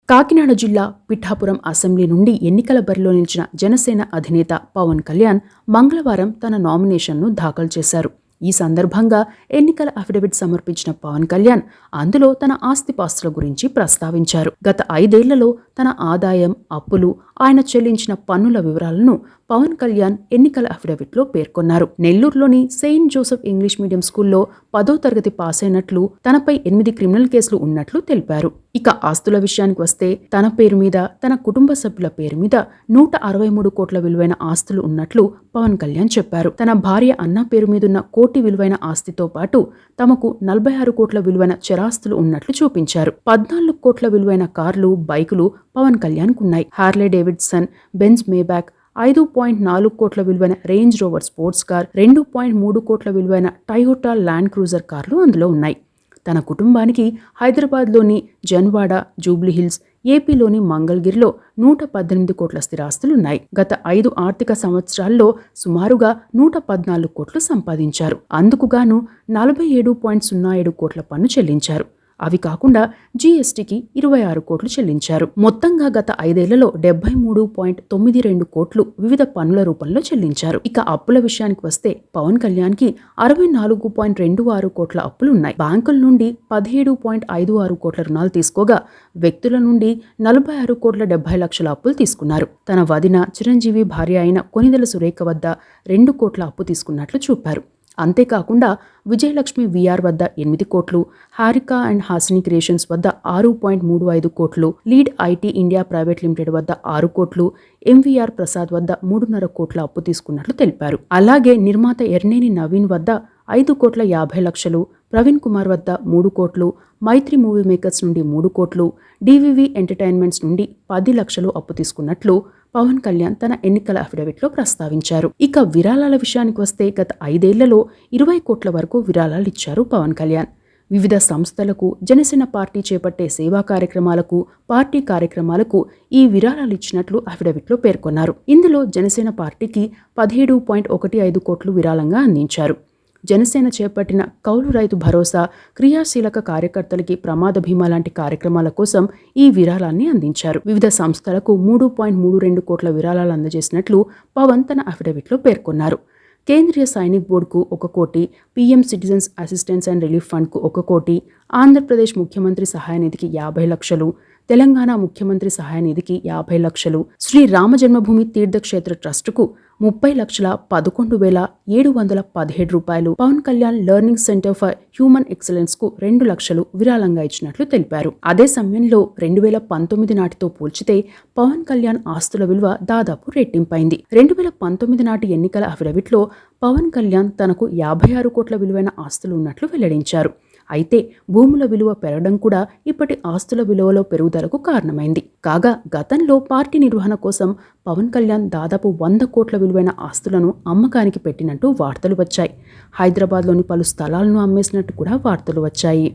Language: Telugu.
కాకినాడ జిల్లా పిఠాపురం అసెంబ్లీ నుండి ఎన్నికల బరిలో నిలిచిన జనసేన అధినేత పవన్ కళ్యాణ్ మంగళవారం తన నామినేషన్ను దాఖలు చేశారు. ఈ సందర్భంగా ఎన్నికల అఫిడవిట్ సమర్పించిన పవన్ కళ్యాణ్ అందులో తన ఆస్తిపాస్తుల గురించి ప్రస్తావించారు. గత 5 ఏళ్లలో తన ఆదాయం, అప్పులు, ఆయన చెల్లించిన పన్నుల వివరాలను పవన్ కళ్యాణ్ ఎన్నికల అఫిడవిట్లో పేర్కొన్నారు. నెల్లూరులోని సెయింట్ జోసెఫ్ ఇంగ్లీష్ మీడియం స్కూల్లో 10వ తరగతి పాస్ అయినట్లు, తనపై 8 క్రిమినల్ కేసులు ఉన్నట్లు తెలిపారు. ఇక ఆస్తుల విషయానికి వస్తే తన పేరు మీద, తన కుటుంబ సభ్యుల పేరు మీద 163 కోట్ల విలువైన ఆస్తులు ఉన్నట్లు పవన్ కళ్యాణ్ చెప్పారు. తన భార్య అన్న పేరు మీదున్న కోటి విలువైన ఆస్తితో పాటు తమకు 46 కోట్ల విలువైన చరాస్తులు ఉన్నట్లు చూపించారు. 14 కోట్ల విలువైన కార్లు, బైకులు పవన్ కళ్యాణ్ కున్నాయి. హార్లే డేవిడ్సన్, బెంజ్ మేబ్యాక్, 5.4 కోట్ల విలువైన రేంజ్ రోవర్ స్పోర్ట్స్ కార్, 2.3 కోట్ల విలువైన టయోటా ల్యాండ్ క్రూజర్ కార్లు అందులో ఉన్నాయి. తన కుటుంబానికి హైదరాబాద్లోని జన్వాడ, జూబ్లీహిల్స్, ఏపీలోని మంగళగిరిలో 118 కోట్ల స్థిరాస్తులున్నాయి. గత 5 ఆర్థిక సంవత్సరాల్లో సుమారుగా 114 కోట్లు సంపాదించారు. అందుకుగాను 47.07 కోట్ల పన్ను చెల్లించారు. అవి కాకుండా జీఎస్టీకి 26 కోట్లు చెల్లించారు. మొత్తంగా గత 5 ఏళ్లలో 73.92 కోట్లు వివిధ పన్నుల రూపంలో చెల్లించారు. ఇక అప్పుల విషయానికి వస్తే పవన్ కళ్యాణ్కి 64.26 కోట్ల అప్పులున్నాయి. బ్యాంకుల నుండి 17.56 కోట్ల రుణాలు తీసుకోగా, వ్యక్తుల నుండి 46 కోట్ల 70 లక్షల అప్పులు తీసుకున్నారు. తన వదిన, చిరంజీవి భార్య అయిన కొనిదెల సురేఖ వద్ద 2 కోట్ల అప్పు తీసుకున్నట్లు చూపారు. అంతేకాకుండా విజయలక్ష్మి విఆర్ వద్ద 8 కోట్లు, హారికా అండ్ హాసిని క్రియేషన్స్ వద్ద 6.35 కోట్లు, lead IT India private limited వద్ద 6 కోట్లు, ఎంవీఆర్ ప్రసాద్ వద్ద 3.5 కోట్ల అప్పు తీసుకున్నట్లు తెలిపారు. అలాగే నిర్మాత ఎర్నేని నవీన్ వద్ద 5.50 లక్షలు, ప్రవీణ్ కుమార్ వద్ద 3 కోట్లు, మైత్రి మూవీ మేకర్స్ నుండి 3 కోట్లు, డివివి ఎంటర్టైన్మెంట్స్ నుండి 10 లక్షలు అప్పు తీసుకున్నట్లు పవన్ కళ్యాణ్ తన ఎన్నికల అఫిడవిట్లో ప్రస్తావించారు. ఇక విరాళాల విషయానికి వస్తే గత 5 ఏళ్లలో 20 కోట్ల వరకు విరాళాలు ఇచ్చారు పవన్ కళ్యాణ్. వివిధ సంస్థలకు, జనసేన పార్టీ చేపట్టే సేవా కార్యక్రమాలకు, పార్టీ కార్యక్రమాలకు ఈ విరాళాలు ఇచ్చినట్లు అఫిడవిట్లో పేర్కొన్నారు. ఇందులో జనసేన పార్టీకి 17.15 కోట్లు విరాళంగా అందించారు. జనసేన చేపట్టిన కౌలు రైతు భరోసా, క్రియాశీలక కార్యకర్తలకి ప్రమాద బీమా లాంటి కార్యక్రమాల కోసం ఈ విరాళాన్ని అందించారు. వివిధ సంస్థలకు 3.32 కోట్ల విరాళాలు అందజేసినట్లు పవన్ తన అఫిడవిట్లో పేర్కొన్నారు. కేంద్రీయ సైనిక్ బోర్డుకు 1 కోటి, PM citizens assistance and relief ఫండ్కు 1 కోటి, ఆంధ్రప్రదేశ్ ముఖ్యమంత్రి సహాయ నిధికి 50 లక్షలు, తెలంగాణ ముఖ్యమంత్రి సహాయ నిధికి 50 లక్షలు, శ్రీ రామ జన్మభూమి తీర్థక్షేత్ర ట్రస్టుకు 30,11,717 రూపాయలు, Pawan Kalyan Learning Centre for Human Excellence కు 2 లక్షలు విరాళంగా ఇచ్చినట్లు తెలిపారు. అదే సమయంలో 2019 నాటితో పోల్చితే పవన్ కళ్యాణ్ ఆస్తుల విలువ దాదాపు రెట్టింపైంది. 2019 నాటి ఎన్నికల అఫిడవిట్లో పవన్ కళ్యాణ్ తనకు 56 కోట్ల విలువైన ఆస్తులు ఉన్నట్లు వెల్లడించారు. అయితే భూముల విలువ పెరగడం కూడా ఇప్పటి ఆస్తుల విలువలో పెరుగుదలకు కారణమైంది. కాగా గతంలో పార్టీ నిర్వహణ కోసం పవన్ కళ్యాణ్ దాదాపు 100 కోట్ల విలువైన ఆస్తులను అమ్మకానికి పెట్టినట్టు వార్తలు వచ్చాయి. హైదరాబాద్లోని పలు స్థలాలను అమ్మేసినట్టు కూడా వార్తలు వచ్చాయి.